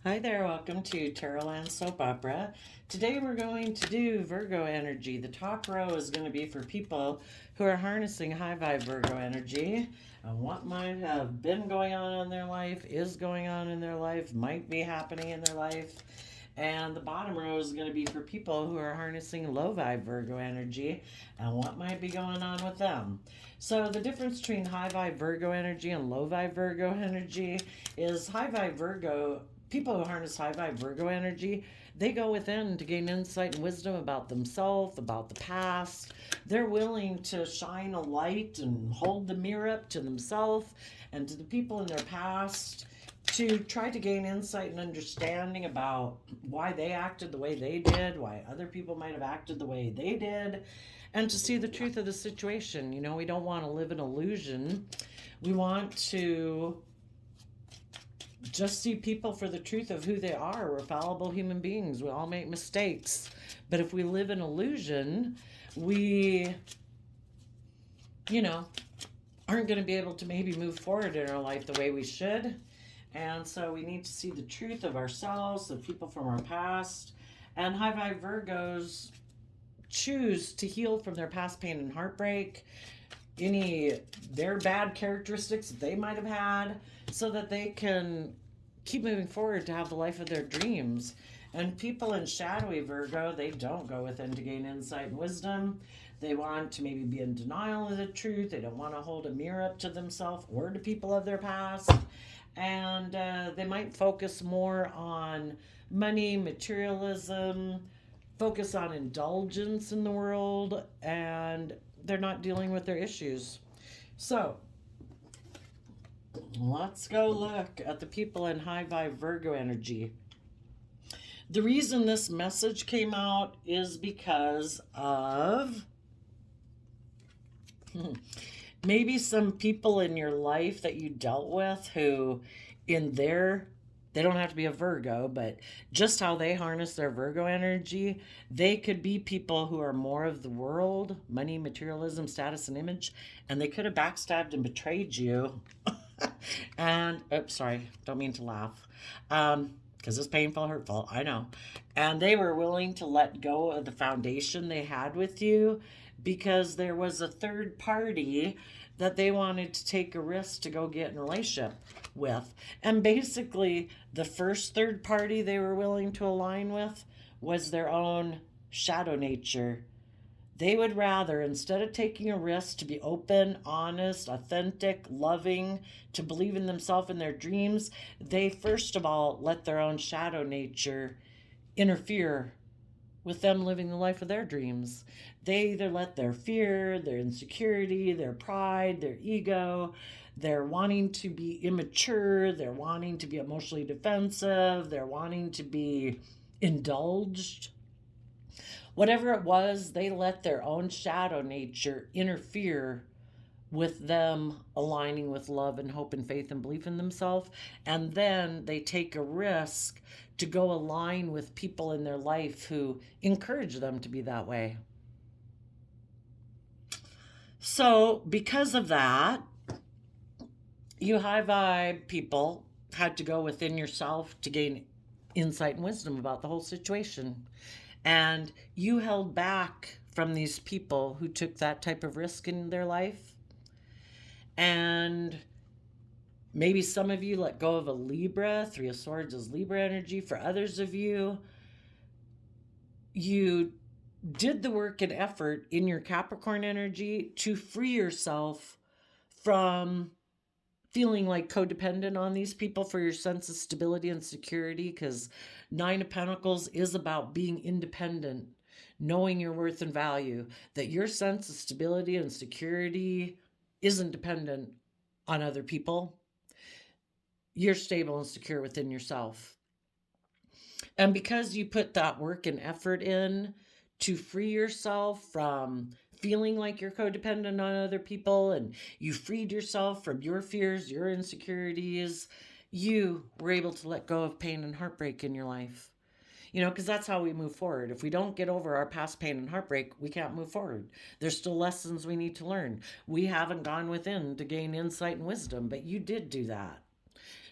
Hi there, welcome to Tarotland Soap Opera. Today we're going to do Virgo energy. The top row is going to be for people who are harnessing high vibe Virgo energy and what might have been going on in their life, is going on in their life, might be happening in their life. And the bottom row is going to be for people who are harnessing low vibe Virgo energy and what might be going on with them. So, the difference between high vibe Virgo energy and low vibe Virgo energy is high vibe Virgo, people who harness high vibe Virgo energy, they go within to gain insight and wisdom about themselves, about the past. They're willing to shine a light and hold the mirror up to themselves and to the people in their past to try to gain insight and understanding about why they acted the way they did, why other people might have acted the way they did, and to see the truth of the situation. You know, we don't want to live in illusion. We want to just see people for the truth of who they are. We're fallible human beings. We all make mistakes. But if we live in illusion, we, you know, aren't going to be able to maybe move forward in our life the way we should. And so we need to see the truth of ourselves, the people from our past. And high vibe Virgos choose to heal from their past pain and heartbreak, any their bad characteristics that they might have had, so that they can keep moving forward to have the life of their dreams. And people in shadowy Virgo, they don't go within to gain insight and wisdom. They want to maybe be in denial of the truth. They don't want to hold a mirror up to themselves or to people of their past. And they might focus more on money, materialism, focus on indulgence in the world, and they're not dealing with their issues. So, let's go look at the people in high vibe Virgo energy. The reason this message came out is because of maybe some people in your life that you dealt with who, in their, they don't have to be a Virgo, but just how they harness their Virgo energy, they could be people who are more of the world, money, materialism, status, and image, and they could have backstabbed and betrayed you. And, oops, sorry, don't mean to laugh. Because it's painful, hurtful, I know. And they were willing to let go of the foundation they had with you because there was a third party that they wanted to take a risk to go get in a relationship with. And basically, the first third party they were willing to align with was their own shadow nature. They would rather, instead of taking a risk to be open, honest, authentic, loving, to believe in themselves and their dreams, they first of all let their own shadow nature interfere with them living the life of their dreams. They either let their fear, their insecurity, their pride, their ego, they're wanting to be immature, they're wanting to be emotionally defensive, they're wanting to be indulged. Whatever it was, they let their own shadow nature interfere with them aligning with love and hope and faith and belief in themselves. And then they take a risk to go align with people in their life who encourage them to be that way. So, because of that, you high vibe people had to go within yourself to gain insight and wisdom about the whole situation. And you held back from these people who took that type of risk in their life. And maybe some of you let go of a Libra. Three of Swords is Libra energy. For others of you, you did the work and effort in your Capricorn energy to free yourself from feeling like codependent on these people for your sense of stability and security, because Nine of Pentacles is about being independent, knowing your worth and value, that your sense of stability and security isn't dependent on other people. You're stable and secure within yourself. And because you put that work and effort in to free yourself from feeling like you're codependent on other people, and you freed yourself from your fears, your insecurities, you were able to let go of pain and heartbreak in your life. You know, because that's how we move forward. If we don't get over our past pain and heartbreak, we can't move forward. There's still lessons we need to learn. We haven't gone within to gain insight and wisdom, but you did do that.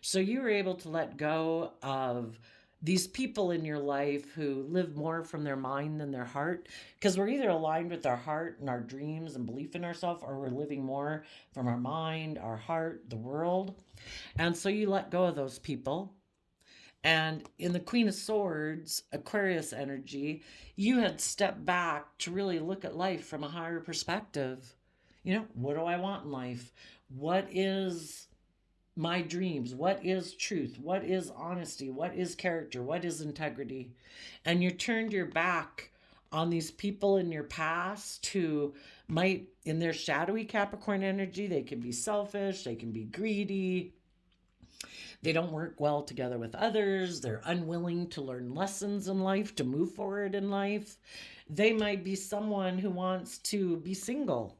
So you were able to let go of these people in your life who live more from their mind than their heart, because we're either aligned with our heart and our dreams and belief in ourselves, or we're living more from our mind, our heart, the world. And so you let go of those people. And in the Queen of Swords, Aquarius energy, you had stepped back to really look at life from a higher perspective. You know, what do I want in life? What is my dreams? What is truth? What is honesty? What is character? What is integrity? And you turned your back on these people in your past who might, in their shadowy Capricorn energy, they can be selfish, they can be greedy, they don't work well together with others. They're unwilling to learn lessons in life, to move forward in life. They might be someone who wants to be single.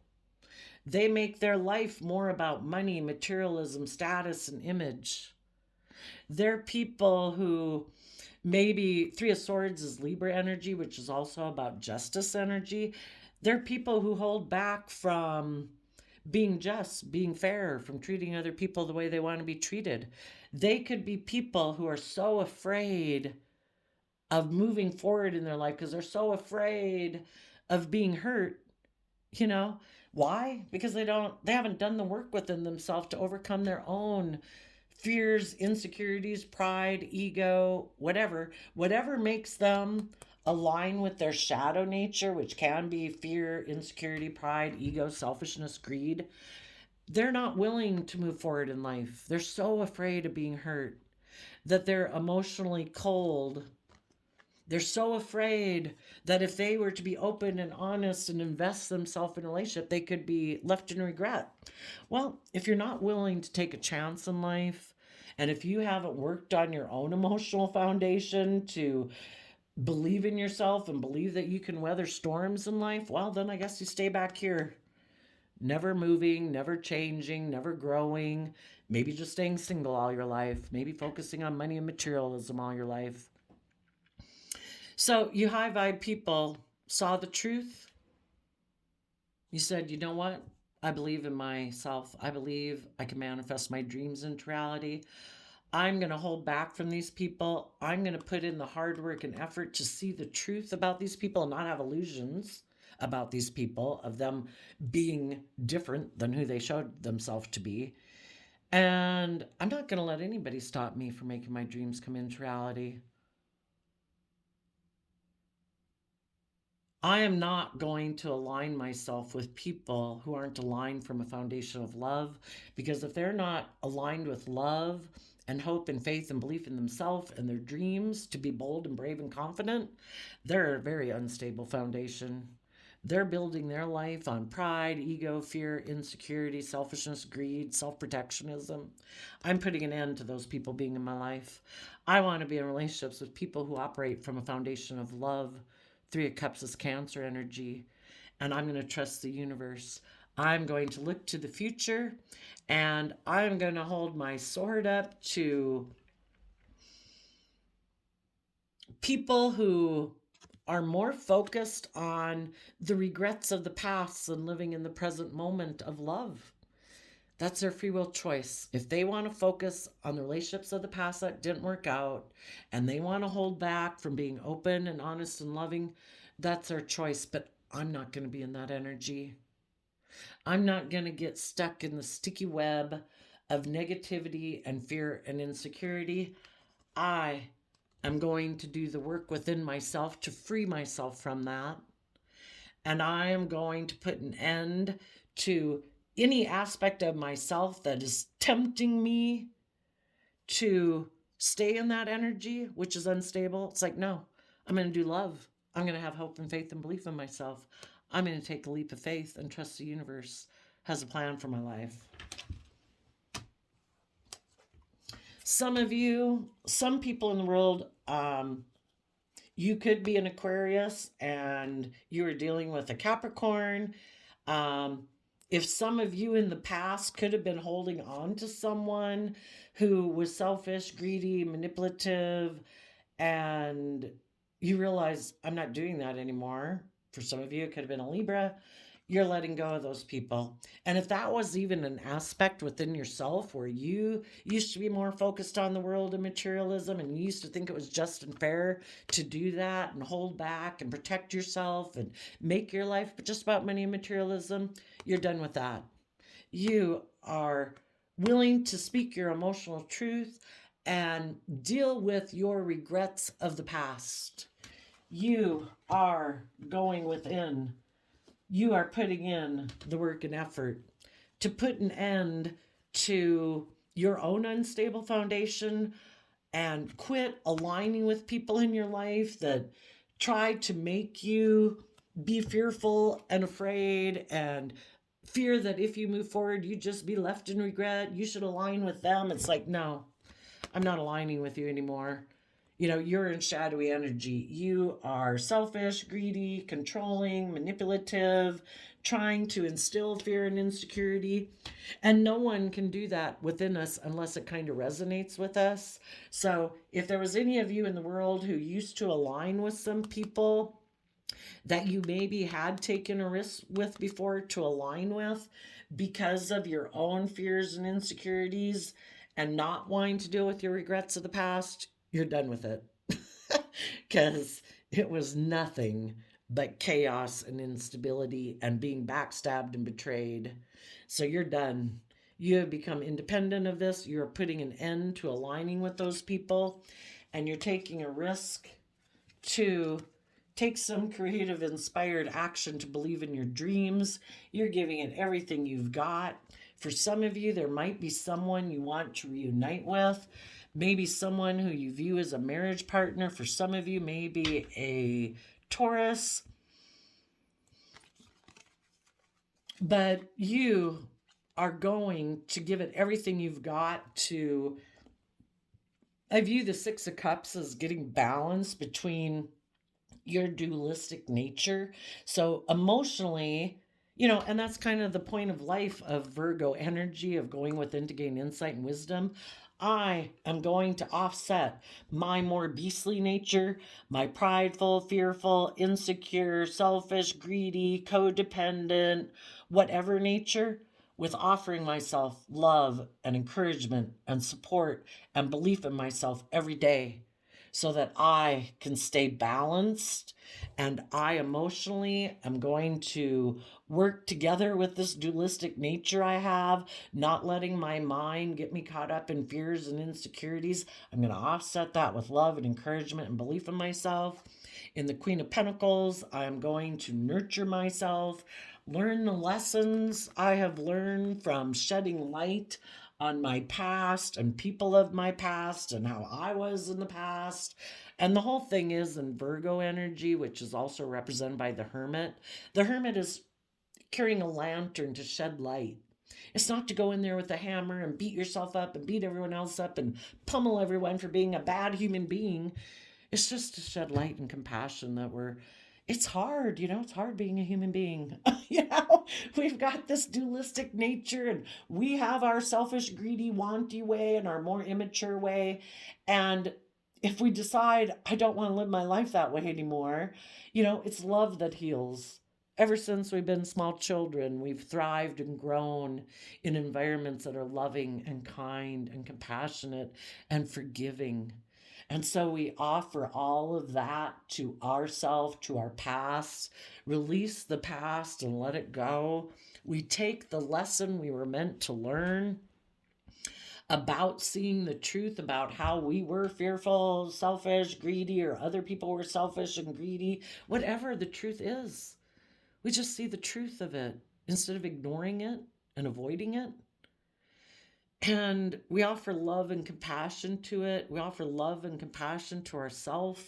They make their life more about money, materialism, status, and image. They're people who maybe Three of Swords is Libra energy, which is also about justice energy. They're people who hold back from being just, being fair, from treating other people the way they want to be treated. They could be people who are so afraid of moving forward in their life because they're so afraid of being hurt. You know, why? Because they haven't done the work within themselves to overcome their own fears, insecurities, pride, ego, whatever makes them align with their shadow nature, which can be fear, insecurity, pride, ego, selfishness, greed. They're not willing to move forward in life. They're so afraid of being hurt that they're emotionally cold. They're so afraid that if they were to be open and honest and invest themselves in a relationship, they could be left in regret. Well, if you're not willing to take a chance in life, and if you haven't worked on your own emotional foundation to believe in yourself and believe that you can weather storms in life, well, then I guess you stay back here, never moving, never changing, never growing, maybe just staying single all your life, maybe focusing on money and materialism all your life. So you high vibe people saw the truth. You said, you know what? I believe in myself. I believe I can manifest my dreams into reality. I'm going to hold back from these people. I'm going to put in the hard work and effort to see the truth about these people and not have illusions about these people, of them being different than who they showed themselves to be. And I'm not going to let anybody stop me from making my dreams come into reality. I am not going to align myself with people who aren't aligned from a foundation of love, because if they're not aligned with love and hope and faith and belief in themselves and their dreams to be bold and brave and confident, they're a very unstable foundation. They're building their life on pride, ego, fear, insecurity, selfishness, greed, self protectionism. I'm putting an end to those people being in my life. I want to be in relationships with people who operate from a foundation of love. Three of Cups is Cancer energy, and I'm going to trust the universe. I'm going to look to the future, and I'm going to hold my sword up to people who are more focused on the regrets of the past than living in the present moment of love. That's their free will choice. If they want to focus on the relationships of the past that didn't work out, and they want to hold back from being open and honest and loving, that's their choice. But I'm not going to be in that energy. I'm not going to get stuck in the sticky web of negativity and fear and insecurity. I am going to do the work within myself to free myself from that. And I am going to put an end to any aspect of myself that is tempting me to stay in that energy, which is unstable. It's like, no, I'm going to do love. I'm going to have hope and faith and belief in myself. I'm going to take a leap of faith and trust the universe has a plan for my life. Some people in the world, you could be an Aquarius and you are dealing with a Capricorn. If some of you in the past could have been holding on to someone who was selfish, greedy, manipulative, and you realize, I'm not doing that anymore. For some of you, it could have been a Libra. you're letting go of those people. And if that was even an aspect within yourself where you used to be more focused on the world and materialism, and you used to think it was just and fair to do that and hold back and protect yourself and make your life just about money and materialism, you're done with that. You are willing to speak your emotional truth and deal with your regrets of the past. You are going within. You are putting in the work and effort to put an end to your own unstable foundation and quit aligning with people in your life that try to make you be fearful and afraid and fear that if you move forward, you just be left in regret. You should align with them. It's like, no, I'm not aligning with you anymore. You're in shadowy energy. You are selfish, greedy, controlling, manipulative, trying to instill fear and insecurity. And no one can do that within us unless it kind of resonates with us. So if there was any of you in the world who used to align with some people that you maybe had taken a risk with before to align with because of your own fears and insecurities and not wanting to deal with your regrets of the past, you're done with it. Because it was nothing but chaos and instability and being backstabbed and betrayed. So you're done. You have become independent of this. You're putting an end to aligning with those people, and you're taking a risk to take some creative, inspired action to believe in your dreams. You're giving it everything you've got. For some of you, there might be someone you want to reunite with, maybe someone who you view as a marriage partner. For some of you, maybe a Taurus. But you are going to give it everything you've got to. I view the Six of Cups as getting balance between your dualistic nature. So emotionally, and that's kind of the point of life of Virgo energy, of going within to gain insight and wisdom. I am going to offset my more beastly nature, my prideful, fearful, insecure, selfish, greedy, codependent, whatever nature, with offering myself love and encouragement and support and belief in myself every day, so that I can stay balanced. And I emotionally am going to work together with this dualistic nature I have, not letting my mind get me caught up in fears and insecurities. I'm going to offset that with love and encouragement and belief in myself. In the Queen of Pentacles, I am going to nurture myself, learn the lessons I have learned from shedding light on my past and people of my past and how I was in the past. And the whole thing is in Virgo energy, which is also represented by the Hermit. The Hermit is carrying a lantern to shed light. It's not to go in there with a hammer and beat yourself up and beat everyone else up and pummel everyone for being a bad human being. It's just to shed light and compassion that it's hard, it's hard being a human being. We've got this dualistic nature, and we have our selfish, greedy, wanty way and our more immature way. And if we decide, I don't want to live my life that way anymore, it's love that heals. Ever since we've been small children, we've thrived and grown in environments that are loving and kind and compassionate and forgiving. And so we offer all of that to ourselves, to our past, release the past and let it go. We take the lesson we were meant to learn about seeing the truth about how we were fearful, selfish, greedy, or other people were selfish and greedy, whatever the truth is. We just see the truth of it instead of ignoring it and avoiding it. And we offer love and compassion to it. We offer love and compassion to ourselves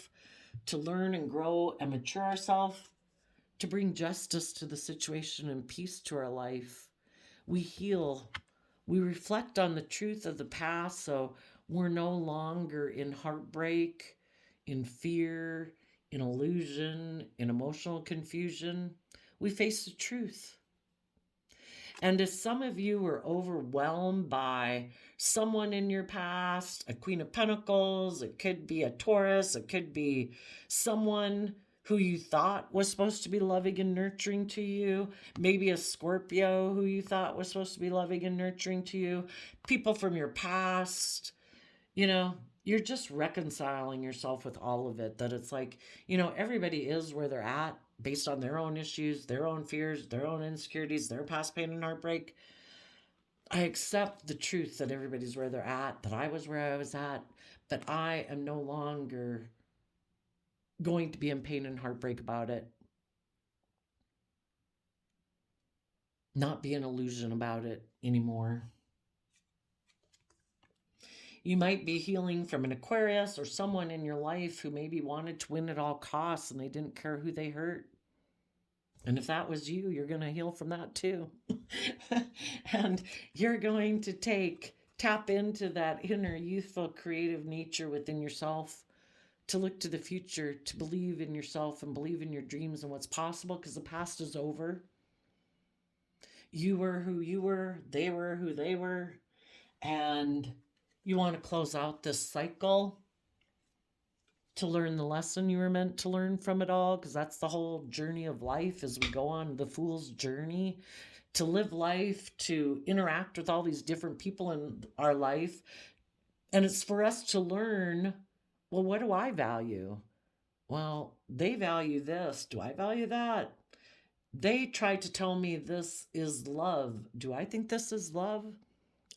to learn and grow and mature ourselves, to bring justice to the situation and peace to our life. We heal. We reflect on the truth of the past, so we're no longer in heartbreak, in fear, in illusion, in emotional confusion. We face the truth. And if some of you were overwhelmed by someone in your past, a Queen of Pentacles, it could be a Taurus, it could be someone who you thought was supposed to be loving and nurturing to you, maybe a Scorpio who you thought was supposed to be loving and nurturing to you, people from your past, you know, you're just reconciling yourself with all of it. That it's like, everybody is where they're at based on their own issues, their own fears, their own insecurities, their past pain and heartbreak. I accept the truth that everybody's where they're at, that I was where I was at, but I am no longer going to be in pain and heartbreak about it. Not be an illusion about it anymore. You might be healing from an Aquarius or someone in your life who maybe wanted to win at all costs and they didn't care who they hurt. And if that was you, you're going to heal from that too. And you're going to tap into that inner youthful creative nature within yourself, to look to the future, to believe in yourself and believe in your dreams and what's possible, because the past is over. You were who you were, they were who they were, and you want to close out this cycle to learn the lesson you were meant to learn from it all, because that's the whole journey of life as we go on the fool's journey, to live life, to interact with all these different people in our life. And it's for us to learn, well, what do I value? Well, they value this. Do I value that? They tried to tell me this is love. Do I think this is love?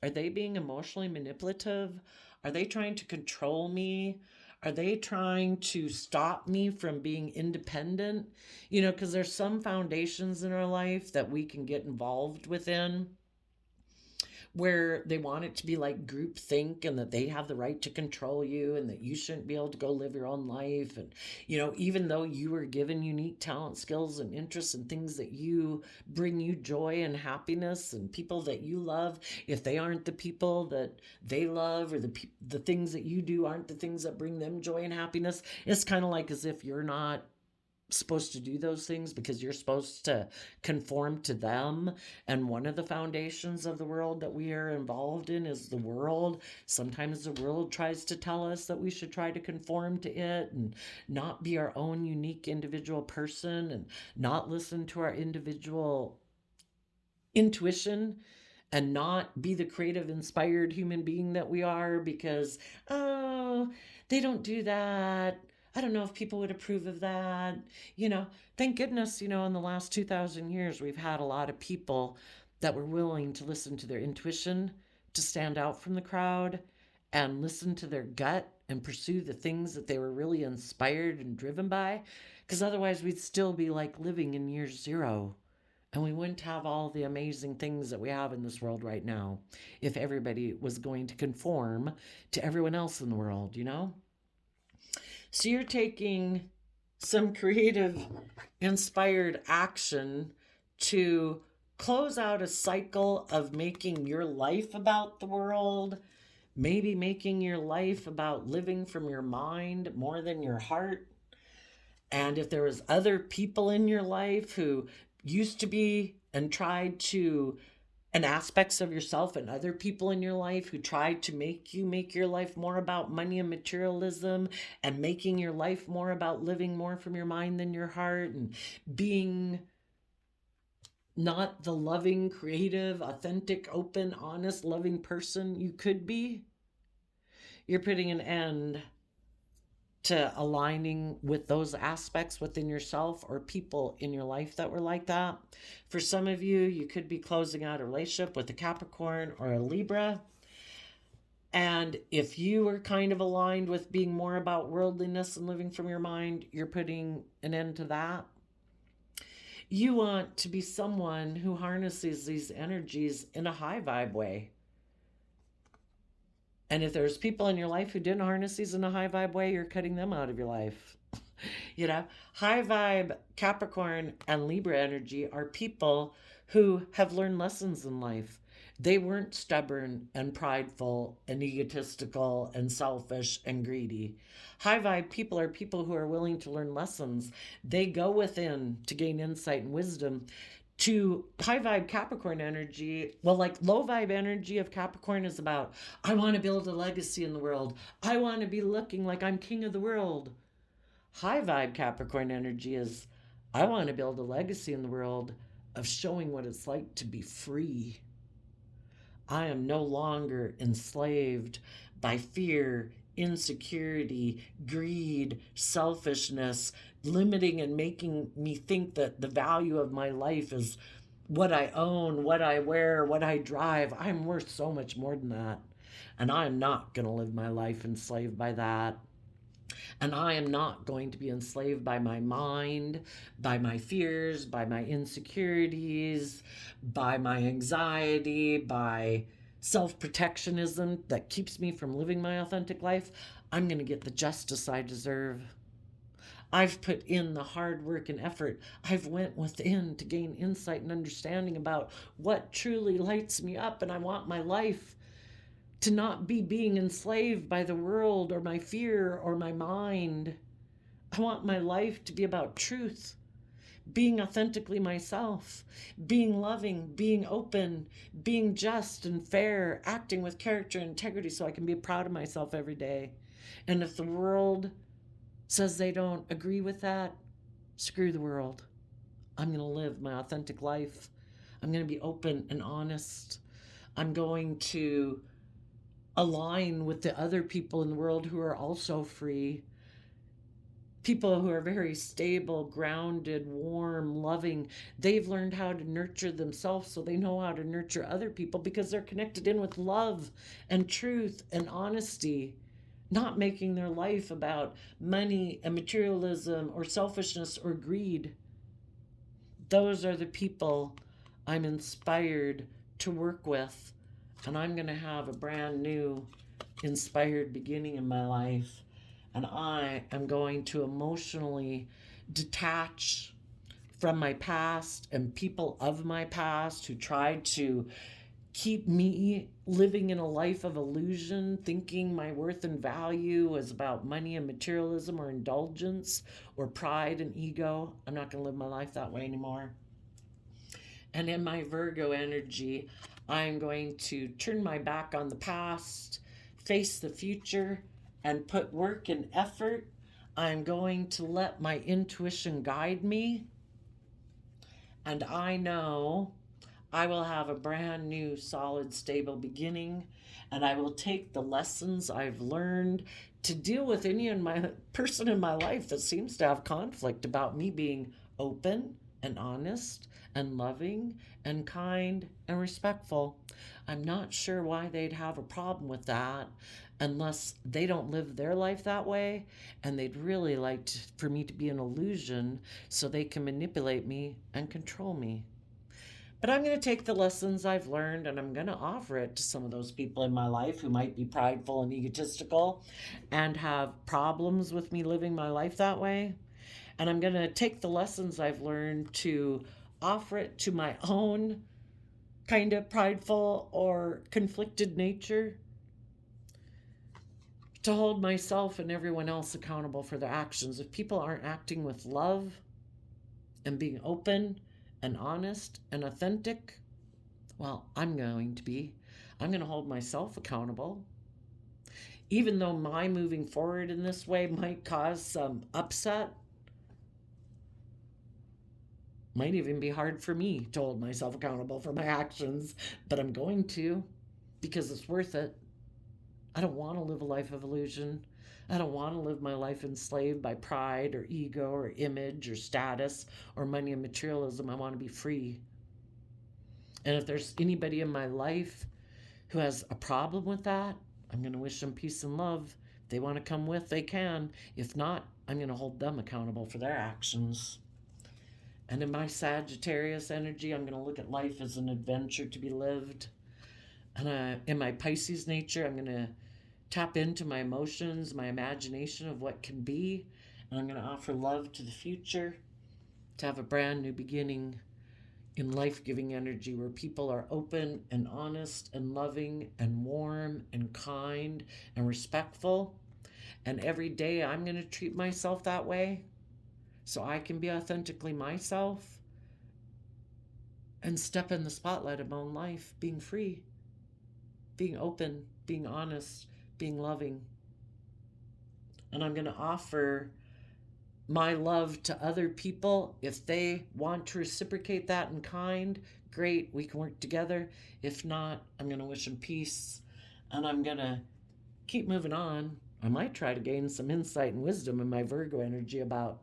Are they being emotionally manipulative? Are they trying to control me? Are they trying to stop me from being independent? Because there's some foundations in our life that we can get involved within, where they want it to be like group think, and that they have the right to control you, and that you shouldn't be able to go live your own life. And, even though you were given unique talent, skills, and interests and things that you bring you joy and happiness, and people that you love, if they aren't the people that they love, or the things that you do aren't the things that bring them joy and happiness, it's kind of like as if you're not supposed to do those things because you're supposed to conform to them. And one of the foundations of the world that we are involved in is the world. Sometimes the world tries to tell us that we should try to conform to it and not be our own unique individual person, and not listen to our individual intuition, and not be the creative, inspired human being that we are, because, oh, they don't do that. I don't know if people would approve of that. Thank goodness, in the last 2,000 years, we've had a lot of people that were willing to listen to their intuition, to stand out from the crowd and listen to their gut and pursue the things that they were really inspired and driven by. Because otherwise we'd still be like living in year zero. And we wouldn't have all the amazing things that we have in this world right now if everybody was going to conform to everyone else in the world, So you're taking some creative, inspired action to close out a cycle of making your life about the world, maybe making your life about living from your mind more than your heart. And if there was other people in your life who used to be and tried to, and aspects of yourself and other people in your life who tried to make your life more about money and materialism, and making your life more about living more from your mind than your heart, and being not the loving, creative, authentic, open, honest, loving person you could be, you're putting an end to aligning with those aspects within yourself or people in your life that were like that. For some of you, you could be closing out a relationship with a Capricorn or a Libra. And if you were kind of aligned with being more about worldliness and living from your mind, you're putting an end to that. You want to be someone who harnesses these energies in a high vibe way. And if there's people in your life who didn't harness these in a high vibe way, you're cutting them out of your life. High vibe Capricorn and Libra energy are people who have learned lessons in life. They weren't stubborn and prideful and egotistical and selfish and greedy. High vibe people are people who are willing to learn lessons. They go within to gain insight and wisdom. To high vibe Capricorn energy, well, like low vibe energy of Capricorn is about, I want to build a legacy in the world. I want to be looking like I'm king of the world. High vibe Capricorn energy is I want to build a legacy in the world of showing what it's like to be free. I am no longer enslaved by fear, insecurity, greed, selfishness, limiting and making me think that the value of my life is what I own, what I wear, what I drive. I'm worth so much more than that. And I'm not going to live my life enslaved by that. And I am not going to be enslaved by my mind, by my fears, by my insecurities, by my anxiety, by self protectionism that keeps me from living my authentic life. I'm going to get the justice I deserve. I've put in the hard work and effort. I've went within to gain insight and understanding about what truly lights me up, and I want my life to not be being enslaved by the world or my fear or my mind. I want my life to be about truth, being authentically myself, being loving, being open, being just and fair, acting with character and integrity so I can be proud of myself every day. And if the world says they don't agree with that, screw the world. I'm going to live my authentic life. I'm going to be open and honest. I'm going to align with the other people in the world who are also free. People who are very stable, grounded, warm, loving. They've learned how to nurture themselves so they know how to nurture other people because they're connected in with love and truth and honesty, not making their life about money and materialism or selfishness or greed. Those are the people I'm inspired to work with. And I'm going to have a brand new inspired beginning in my life. And I am going to emotionally detach from my past and people of my past who tried to keep me living in a life of illusion, thinking my worth and value is about money and materialism or indulgence or pride and ego. I'm not going to live my life that way anymore. And in my Virgo energy, I'm going to turn my back on the past, face the future, and put work and effort. I'm going to let my intuition guide me. And I know I will have a brand new, solid, stable beginning. And I will take the lessons I've learned to deal with any person in my life that seems to have conflict about me being open and honest and loving and kind and respectful. I'm not sure why they'd have a problem with that unless they don't live their life that way and they'd really like for me to be an illusion so they can manipulate me and control me. But I'm going to take the lessons I've learned and I'm going to offer it to some of those people in my life who might be prideful and egotistical and have problems with me living my life that way. And I'm going to take the lessons I've learned to offer it to my own kind of prideful or conflicted nature, to hold myself and everyone else accountable for their actions. If people aren't acting with love and being open and honest and authentic, well, I'm going to hold myself accountable. Even though my moving forward in this way might cause some upset, might even be hard for me to hold myself accountable for my actions, but I'm going to because it's worth it. I don't want to live a life of illusion. I don't want to live my life enslaved by pride or ego or image or status or money and materialism. I want to be free. And if there's anybody in my life who has a problem with that, I'm going to wish them peace and love. If they want to come with, they can. If not, I'm going to hold them accountable for their actions. And in my Sagittarius energy, I'm going to look at life as an adventure to be lived. And in my Pisces nature, I'm going to tap into my emotions, my imagination of what can be. And I'm going to offer love to the future, to have a brand new beginning in life-giving energy where people are open and honest and loving and warm and kind and respectful. And every day I'm going to treat myself that way so I can be authentically myself and step in the spotlight of my own life, being free, being open, being honest, being loving. And I'm going to offer my love to other people. If they want to reciprocate that in kind, great, we can work together. If not, I'm going to wish them peace and I'm going to keep moving on. I might try to gain some insight and wisdom in my Virgo energy about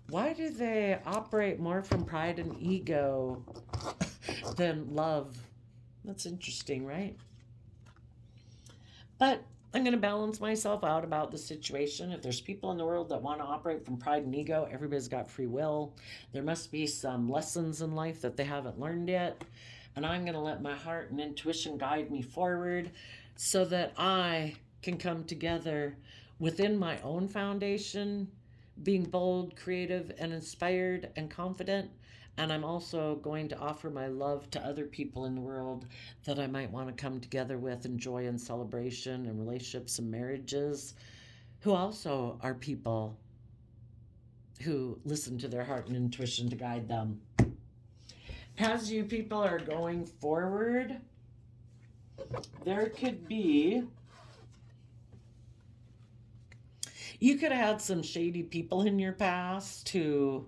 why do they operate more from pride and ego than love. That's interesting, right? But I'm going to balance myself out about the situation. If there's people in the world that want to operate from pride and ego, everybody's got free will. There must be some lessons in life that they haven't learned yet. And I'm going to let my heart and intuition guide me forward so that I can come together within my own foundation, being bold, creative, and inspired and confident. And I'm also going to offer my love to other people in the world that I might want to come together with in joy and celebration and relationships and marriages, who also are people who listen to their heart and intuition to guide them. As you people are going forward, there could be, you could have had some shady people in your past who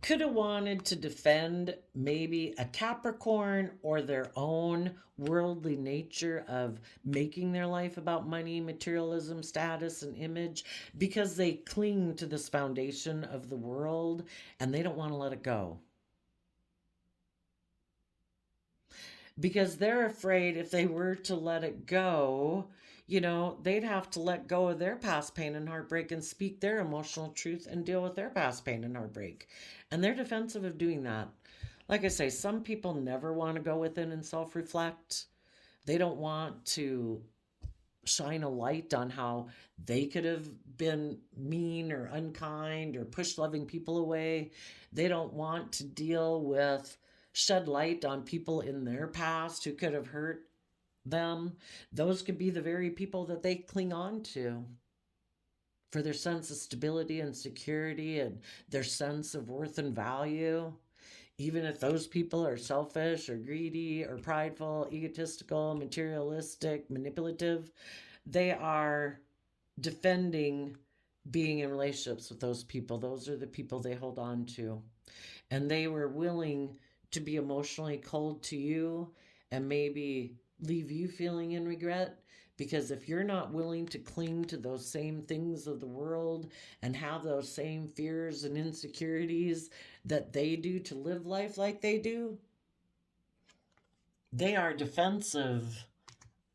could have wanted to defend maybe a Capricorn or their own worldly nature of making their life about money, materialism, status, and image because they cling to this foundation of the world and they don't want to let it go. Because they're afraid if they were to let it go, they'd have to let go of their past pain and heartbreak and speak their emotional truth and deal with their past pain and heartbreak. And they're defensive of doing that. Like I say, some people never want to go within and self reflect. They don't want to shine a light on how they could have been mean or unkind or pushed loving people away. They don't want to deal with shed light on people in their past who could have hurt them. Those could be the very people that they cling on to for their sense of stability and security and their sense of worth and value. Even if those people are selfish or greedy or prideful, egotistical, materialistic, manipulative, they are defending being in relationships with those people. Those are the people they hold on to. And they were willing to be emotionally cold to you and maybe leave you feeling in regret. Because if you're not willing to cling to those same things of the world and have those same fears and insecurities that they do to live life like they do, they are defensive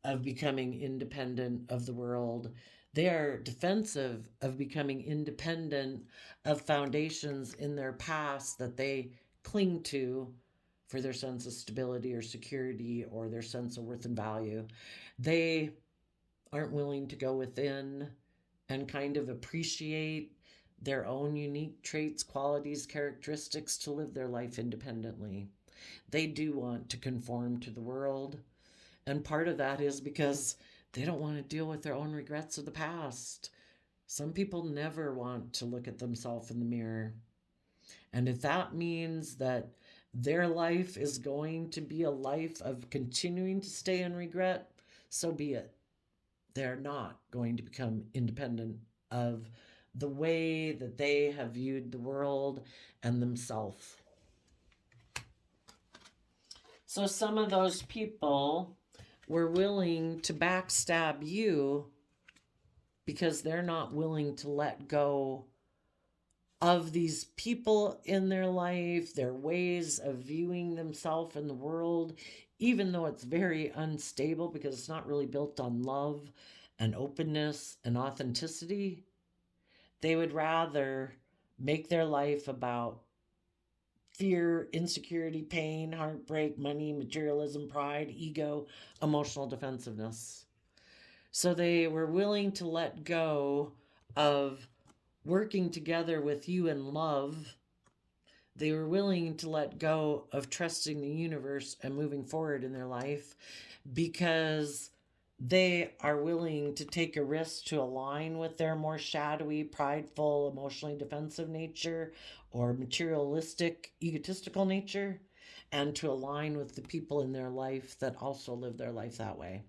of becoming independent of the world. They are defensive of becoming independent of foundations in their past that they cling to for their sense of stability or security or their sense of worth and value. They aren't willing to go within and kind of appreciate their own unique traits, qualities, characteristics to live their life independently. They do want to conform to the world. And part of that is because they don't want to deal with their own regrets of the past. Some people never want to look at themselves in the mirror. And if that means that their life is going to be a life of continuing to stay in regret, so be it. They're not going to become independent of the way that they have viewed the world and themselves. So some of those people were willing to backstab you because they're not willing to let go of these people in their life, their ways of viewing themselves and the world, even though it's very unstable because it's not really built on love and openness and authenticity. They would rather make their life about fear, insecurity, pain, heartbreak, money, materialism, pride, ego, emotional defensiveness. So they were willing to let go of working together with you in love. They were willing to let go of trusting the universe and moving forward in their life because they are willing to take a risk to align with their more shadowy, prideful, emotionally defensive nature or materialistic, egotistical nature, and to align with the people in their life that also live their life that way.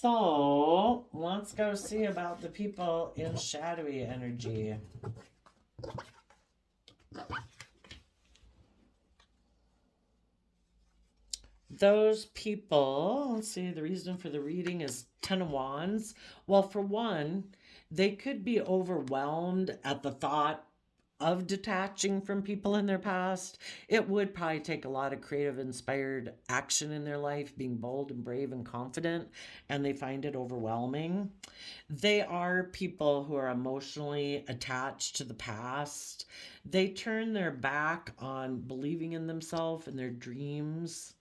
So let's go see about the people in shadowy energy. Those people, let's see, the reason for the reading is Ten of Wands. Well, for one, they could be overwhelmed at the thought of detaching from people in their past. It would probably take a lot of creative, inspired action in their life, being bold and brave and confident, and they find it overwhelming. They are people who are emotionally attached to the past. They turn their back on believing in themselves and their dreams,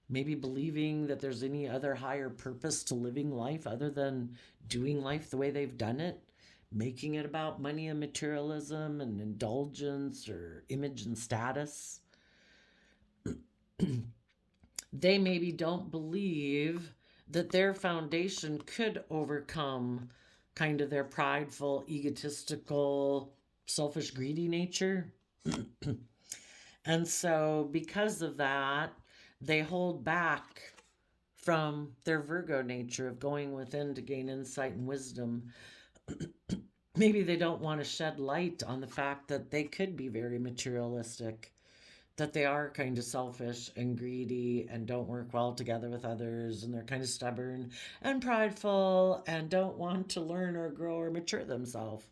maybe believing that there's any other higher purpose to living life other than doing life the way they've done it, making it about money and materialism and indulgence or image and status. They maybe don't believe that their foundation could overcome kind of their prideful, egotistical, selfish, greedy nature. And so, because of that, they hold back from their Virgo nature of going within to gain insight and wisdom. Maybe they don't want to shed light on the fact that they could be very materialistic, that they are kind of selfish and greedy and don't work well together with others, and they're kind of stubborn and prideful and don't want to learn or grow or mature themselves.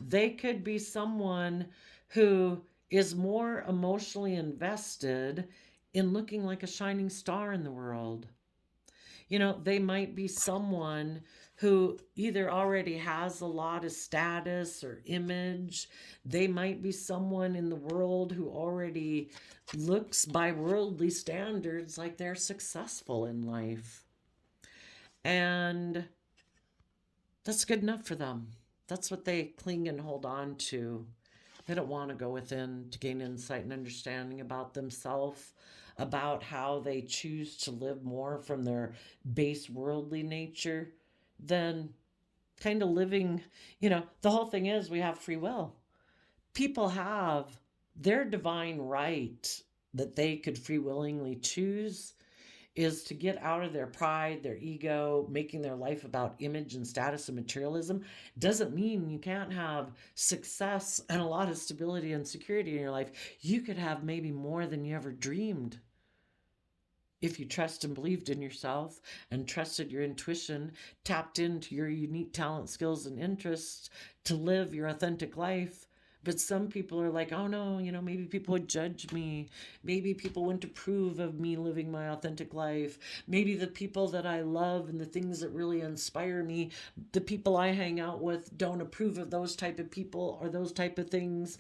They could be someone who is more emotionally invested in looking like a shining star in the world. You know, they might be someone who either already has a lot of status or image. They might be someone in the world who already looks by worldly standards like they're successful in life. And that's good enough for them. That's what they cling and hold on to. They don't want to go within to gain insight and understanding about themselves, about how they choose to live more from their base worldly nature than kind of living. The whole thing is we have free will. People have their divine right that they could free willingly choose is to get out of their pride, their ego, making their life about image and status and materialism. Doesn't mean you can't have success and a lot of stability and security in your life. You could have maybe more than you ever dreamed if you trust and believed in yourself and trusted your intuition, tapped into your unique talent, skills, and interests to live your authentic life. But some people are like, oh no, maybe people would judge me. Maybe people wouldn't approve of me living my authentic life. Maybe the people that I love and the things that really inspire me, the people I hang out with don't approve of those type of people or those type of things.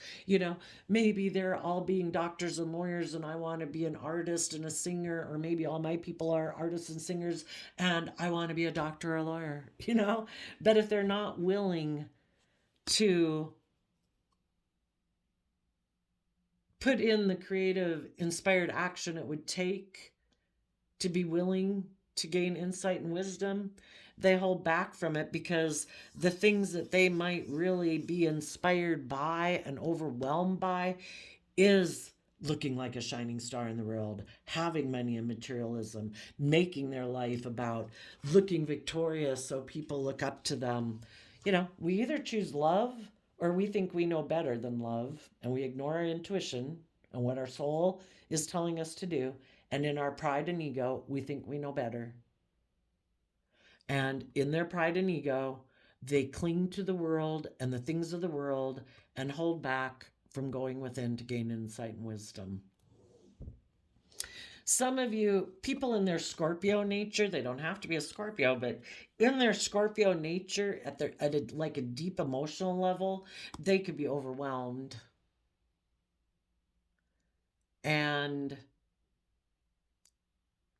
Maybe they're all being doctors and lawyers and I want to be an artist and a singer, or maybe all my people are artists and singers and I want to be a doctor or a lawyer, But if they're not willing to put in the creative, inspired action it would take to be willing to gain insight and wisdom, they hold back from it because the things that they might really be inspired by and overwhelmed by is looking like a shining star in the world, having money and materialism, making their life about looking victorious so people look up to them. We either choose love or we think we know better than love, and we ignore our intuition and what our soul is telling us to do. And in our pride and ego, we think we know better. And in their pride and ego, they cling to the world and the things of the world and hold back from going within to gain insight and wisdom. Some of you, people in their Scorpio nature, they don't have to be a Scorpio, but in their Scorpio nature, at a deep emotional level, they could be overwhelmed. And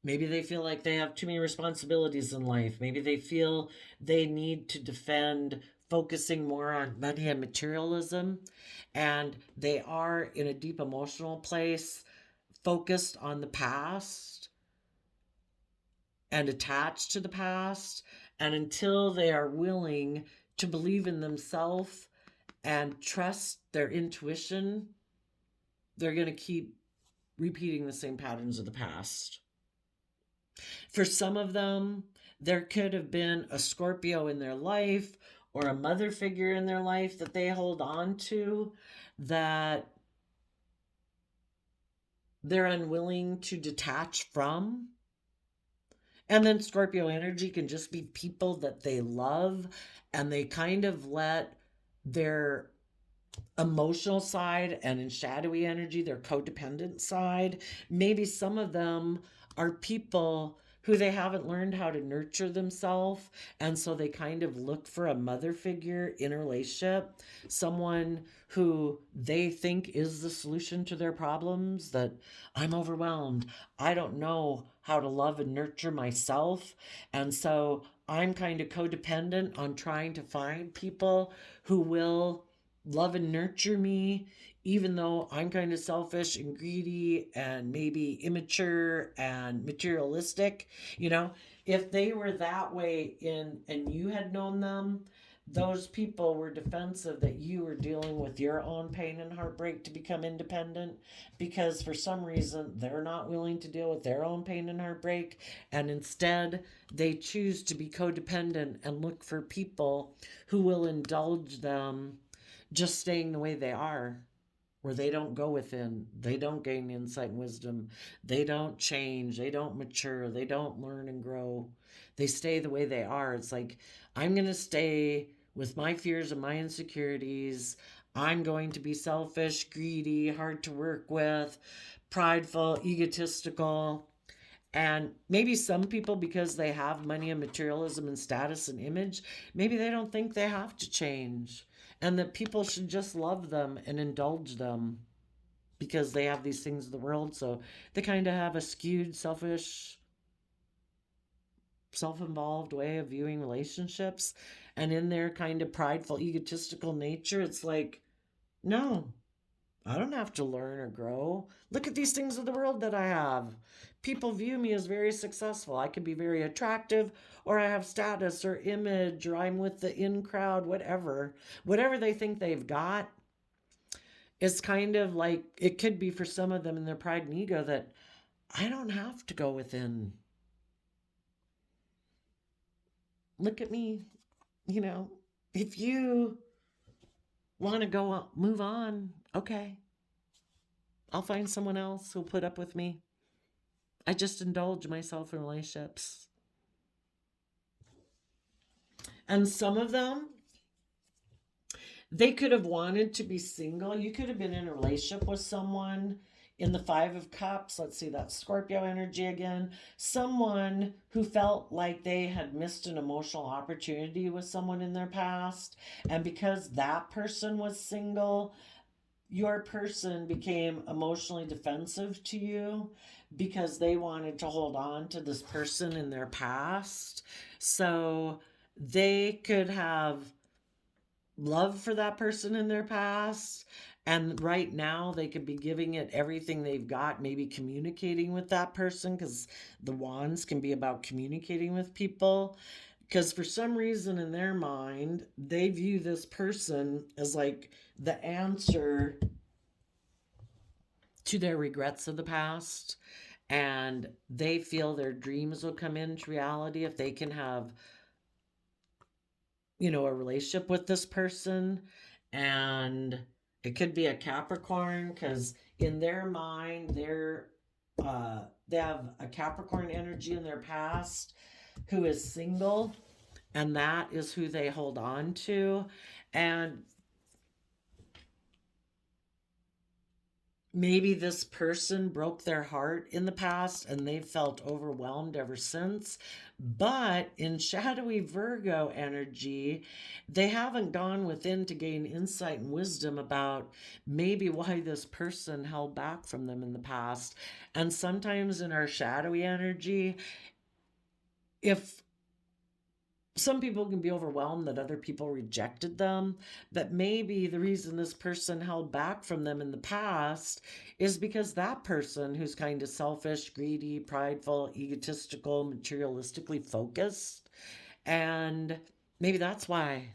maybe they feel like they have too many responsibilities in life. Maybe they feel they need to defend focusing more on money and materialism. And they are in a deep emotional place, focused on the past and attached to the past. And until they are willing to believe in themselves and trust their intuition, they're going to keep repeating the same patterns of the past. For some of them, There could have been a Scorpio in their life or a mother figure in their life that they hold on to that they're unwilling to detach from. And then Scorpio energy can just be people that they love and they kind of let their emotional side and in shadowy energy, their codependent side. Maybe some of them are people who they haven't learned how to nurture themselves. And so they kind of look for a mother figure in a relationship, someone who they think is the solution to their problems. That I'm overwhelmed. I don't know how to love and nurture myself. And so I'm kind of codependent on trying to find people who will love and nurture me, even though I'm kind of selfish and greedy and maybe immature and materialistic. You know, if they were that way in and you had known them, those people were defensive that you were dealing with your own pain and heartbreak to become independent because for some reason they're not willing to deal with their own pain and heartbreak, and instead they choose to be codependent and look for people who will indulge them just staying the way they are, where they don't go within, they don't gain insight and wisdom, they don't change, they don't mature, they don't learn and grow, they stay the way they are. It's like, I'm going to stay with my fears and my insecurities. I'm going to be selfish, greedy, hard to work with, prideful, egotistical. And maybe some people, because they have money and materialism and status and image, maybe they don't think they have to change. And that people should just love them and indulge them because they have these things in the world. So they kind of have a skewed, selfish, self involved way of viewing relationships. And in their kind of prideful, egotistical nature, it's like, no, I don't have to learn or grow. Look at these things of the world that I have. People view me as very successful. I can be very attractive, or I have status or image, or I'm with the in crowd, whatever. Whatever they think they've got, it's kind of like it could be for some of them in their pride and ego that I don't have to go within. Look at me. You know, if you want to go move on, okay. I'll find someone else who'll put up with me. I just indulge myself in relationships. And some of them, they could have wanted to be single. You could have been in a relationship with someone in the Five of Cups. Let's see, that's Scorpio energy again. Someone who felt like they had missed an emotional opportunity with someone in their past. And because that person was single, your person became emotionally defensive to you because they wanted to hold on to this person in their past. So they could have love for that person in their past. And right now, they could be giving it everything they've got, maybe communicating with that person, because the wands can be about communicating with people. Because for some reason in their mind, they view this person as like the answer to their regrets of the past. And they feel their dreams will come into reality if they can have, a relationship with this person. And it could be a Capricorn because in their mind, they have a Capricorn energy in their past who is single, and that is who they hold on to. And maybe this person broke their heart in the past and they've felt overwhelmed ever since. But in shadowy Virgo energy, they haven't gone within to gain insight and wisdom about maybe why this person held back from them in the past. And sometimes in our shadowy energy, if some people can be overwhelmed that other people rejected them, but maybe the reason this person held back from them in the past is because that person who's kind of selfish, greedy, prideful, egotistical, materialistically focused, and maybe that's why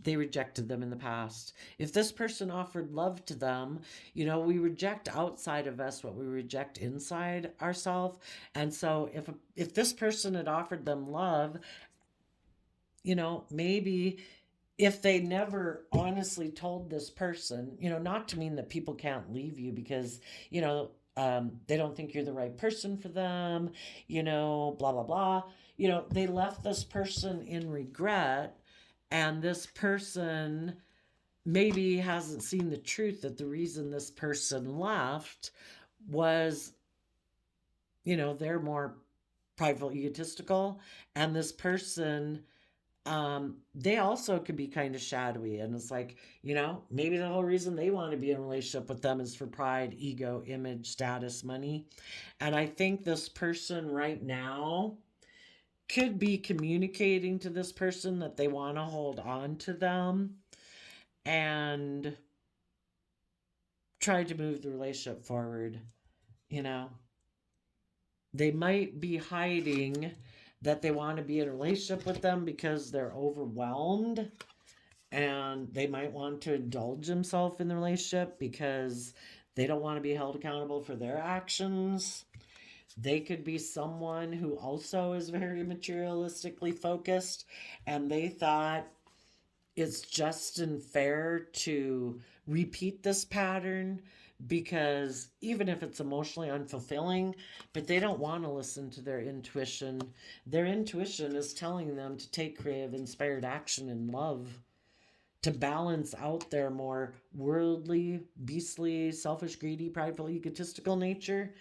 they rejected them in the past. If this person offered love to them, we reject outside of us what we reject inside ourselves. And so if this person had offered them love, maybe if they never honestly told this person, not to mean that people can't leave you because, they don't think you're the right person for them, blah, blah, blah. They left this person in regret, and this person maybe hasn't seen the truth that the reason this person left was, they're more prideful, egotistical, and this person they also could be kind of shadowy, and it's like, maybe the whole reason they want to be in a relationship with them is for pride, ego, image, status, money. And I think this person right now could be communicating to this person that they want to hold on to them and try to move the relationship forward. They might be hiding that they want to be in a relationship with them because they're overwhelmed, and they might want to indulge themselves in the relationship because they don't want to be held accountable for their actions. They could be someone who also is very materialistically focused, and they thought it's just and fair to repeat this pattern because even if it's emotionally unfulfilling, but they don't want to listen to their intuition. Their intuition is telling them to take creative, inspired action in love, to balance out their more worldly, beastly, selfish, greedy, prideful, egotistical nature,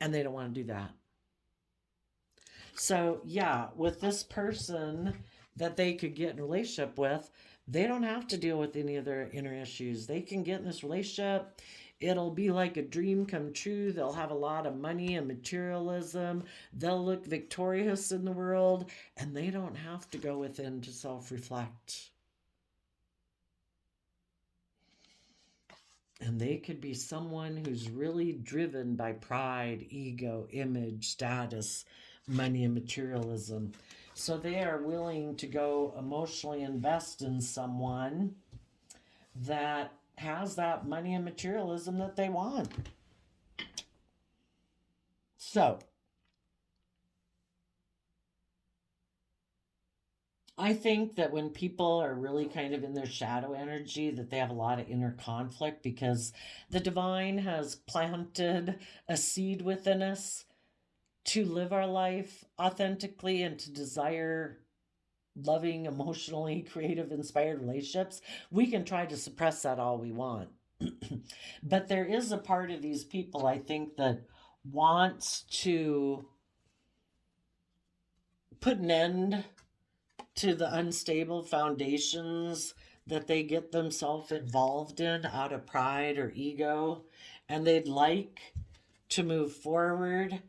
and they don't want to do that. So, yeah, with this person that they could get in a relationship with, they don't have to deal with any of their inner issues. They can get in this relationship. It'll be like a dream come true. They'll have a lot of money and materialism. They'll look victorious in the world, and they don't have to go within to self-reflect. And they could be someone who's really driven by pride, ego, image, status, money, and materialism. So they are willing to go emotionally invest in someone that has that money and materialism that they want. So I think that when people are really kind of in their shadow energy, that they have a lot of inner conflict because the divine has planted a seed within us to live our life authentically and to desire loving, emotionally creative, inspired relationships. We can try to suppress that all we want. But there is a part of these people, I think, that wants to put an end to the unstable foundations that they get themselves involved in out of pride or ego, and they'd like to move forward,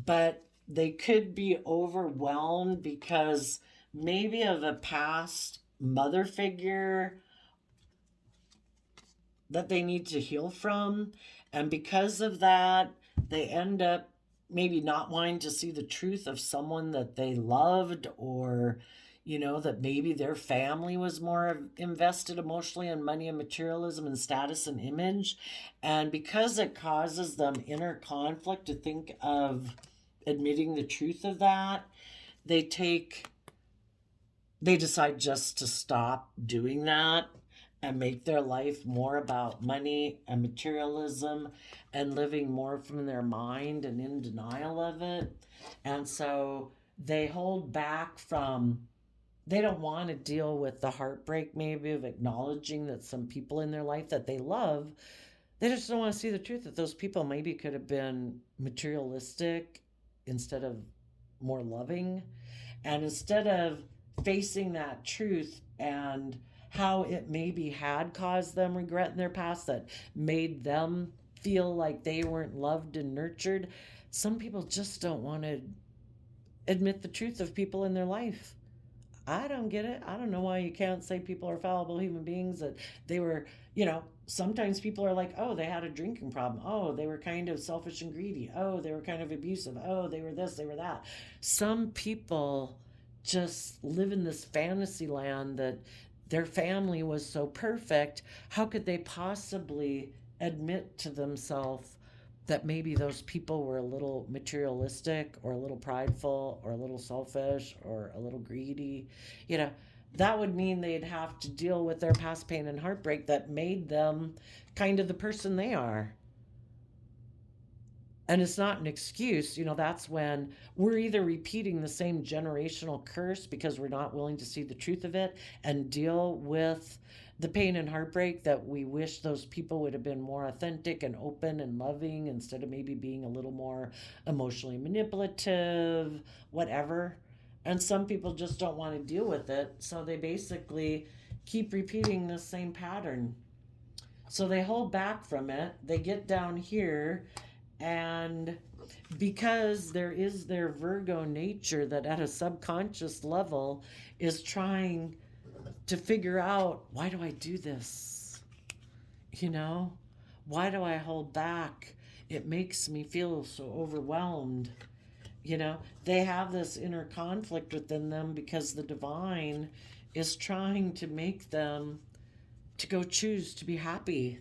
but they could be overwhelmed because maybe of a past mother figure that they need to heal from, and because of that they end up maybe not wanting to see the truth of someone that they loved, or that maybe their family was more invested emotionally in money and materialism and status and image, and because it causes them inner conflict to think of admitting the truth of that, they decide just to stop doing that and make their life more about money and materialism and living more from their mind and in denial of it. And so they hold back from, they don't want to deal with the heartbreak maybe of acknowledging that some people in their life that they love, they just don't want to see the truth that those people maybe could have been materialistic instead of more loving. And instead of facing that truth and how it maybe had caused them regret in their past that made them feel like they weren't loved and nurtured, some people just don't want to admit the truth of people in their life. I don't get it. I don't know why you can't say people are fallible human beings, that they were, sometimes people are like, oh, they had a drinking problem. Oh, they were kind of selfish and greedy. Oh, they were kind of abusive. Oh, they were this, they were that. Some people just live in this fantasy land that their family was so perfect. How could they possibly admit to themselves that maybe those people were a little materialistic or a little prideful or a little selfish or a little greedy? You know, that would mean they'd have to deal with their past pain and heartbreak that made them kind of the person they are. And it's not an excuse. That's when we're either repeating the same generational curse because we're not willing to see the truth of it and deal with the pain and heartbreak that we wish those people would have been more authentic and open and loving instead of maybe being a little more emotionally manipulative, whatever. And some people just don't want to deal with it. So they basically keep repeating the same pattern. So they hold back from it. They get down here, and because there is their Virgo nature that at a subconscious level is trying to figure out, why do I do this? You know, why do I hold back? It makes me feel so overwhelmed. They have this inner conflict within them because the divine is trying to make them to go choose to be happy.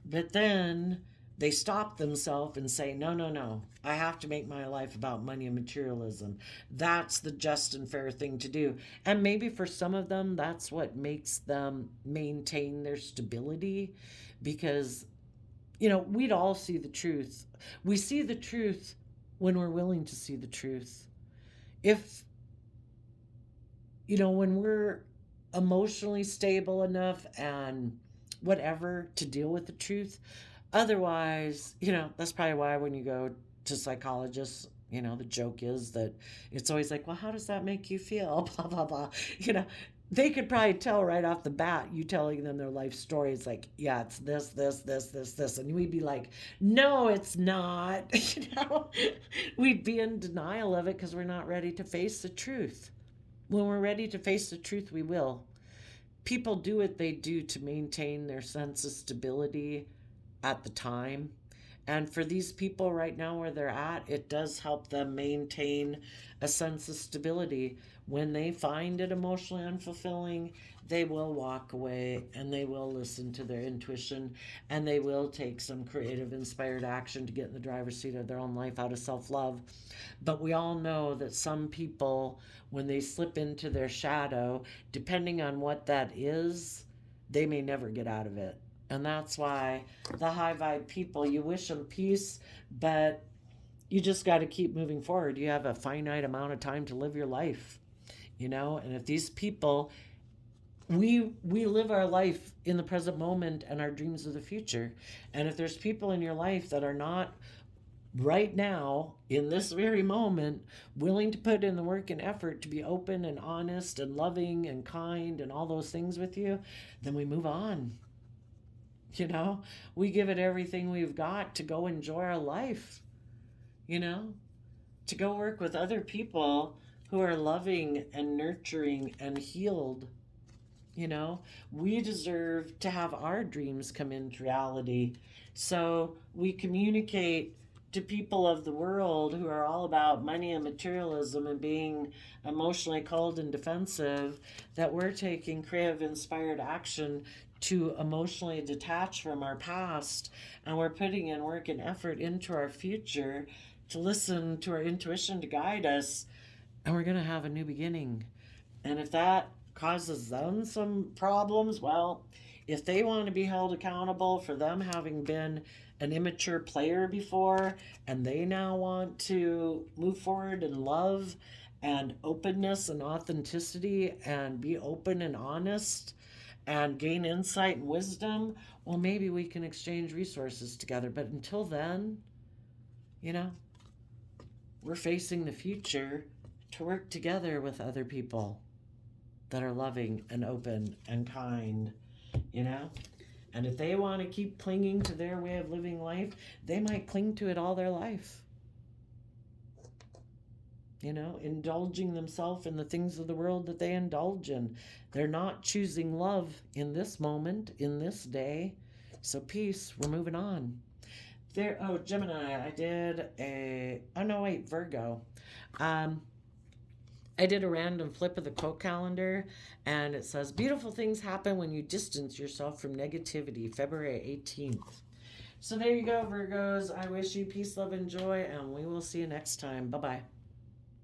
But then they stop themselves and say, no, no, no, I have to make my life about money and materialism. That's the just and fair thing to do. And maybe for some of them, that's what makes them maintain their stability because, we'd all see the truth. We see the truth when we're willing to see the truth. If, when we're emotionally stable enough and whatever to deal with the truth. Otherwise, that's probably why when you go to psychologists, the joke is that it's always like, well, how does that make you feel? Blah, blah, blah. They could probably tell right off the bat, you telling them their life story. It's like, yeah, it's this, this, this, this, this. And we'd be like, no, it's not. We'd be in denial of it because we're not ready to face the truth. When we're ready to face the truth, we will. People do what they do to maintain their sense of stability at the time. And for these people right now where they're at, it does help them maintain a sense of stability. When they find it emotionally unfulfilling, they will walk away and they will listen to their intuition and they will take some creative, inspired action to get in the driver's seat of their own life out of self-love. But we all know that some people, when they slip into their shadow, depending on what that is, they may never get out of it. And that's why the high vibe people, you wish them peace, but you just got to keep moving forward. You have a finite amount of time to live your life, and if these people, we live our life in the present moment and our dreams of the future. And if there's people in your life that are not right now, in this very moment, willing to put in the work and effort to be open and honest and loving and kind and all those things with you, then we move on. We give it everything we've got to go enjoy our life, to go work with other people who are loving and nurturing and healed. We deserve to have our dreams come into reality. So we communicate to people of the world who are all about money and materialism and being emotionally cold and defensive that we're taking creative, inspired action to emotionally detach from our past, and we're putting in work and effort into our future to listen to our intuition to guide us, and we're going to have a new beginning. And if that causes them some problems, well, if they want to be held accountable for them having been an immature player before and they now want to move forward in love and openness and authenticity and be open and honest and gain insight and wisdom, well, maybe we can exchange resources together. But until then, we're facing the future to work together with other people that are loving and open and kind, And if they want to keep clinging to their way of living life, they might cling to it all their life. Indulging themselves in the things of the world that they indulge in. They're not choosing love in this moment, in this day. So peace, we're moving on. Gemini, I did Virgo. I did a random flip of the quote calendar, and it says, beautiful things happen when you distance yourself from negativity, February 18th. So there you go, Virgos. I wish you peace, love, and joy, and we will see you next time. Bye-bye.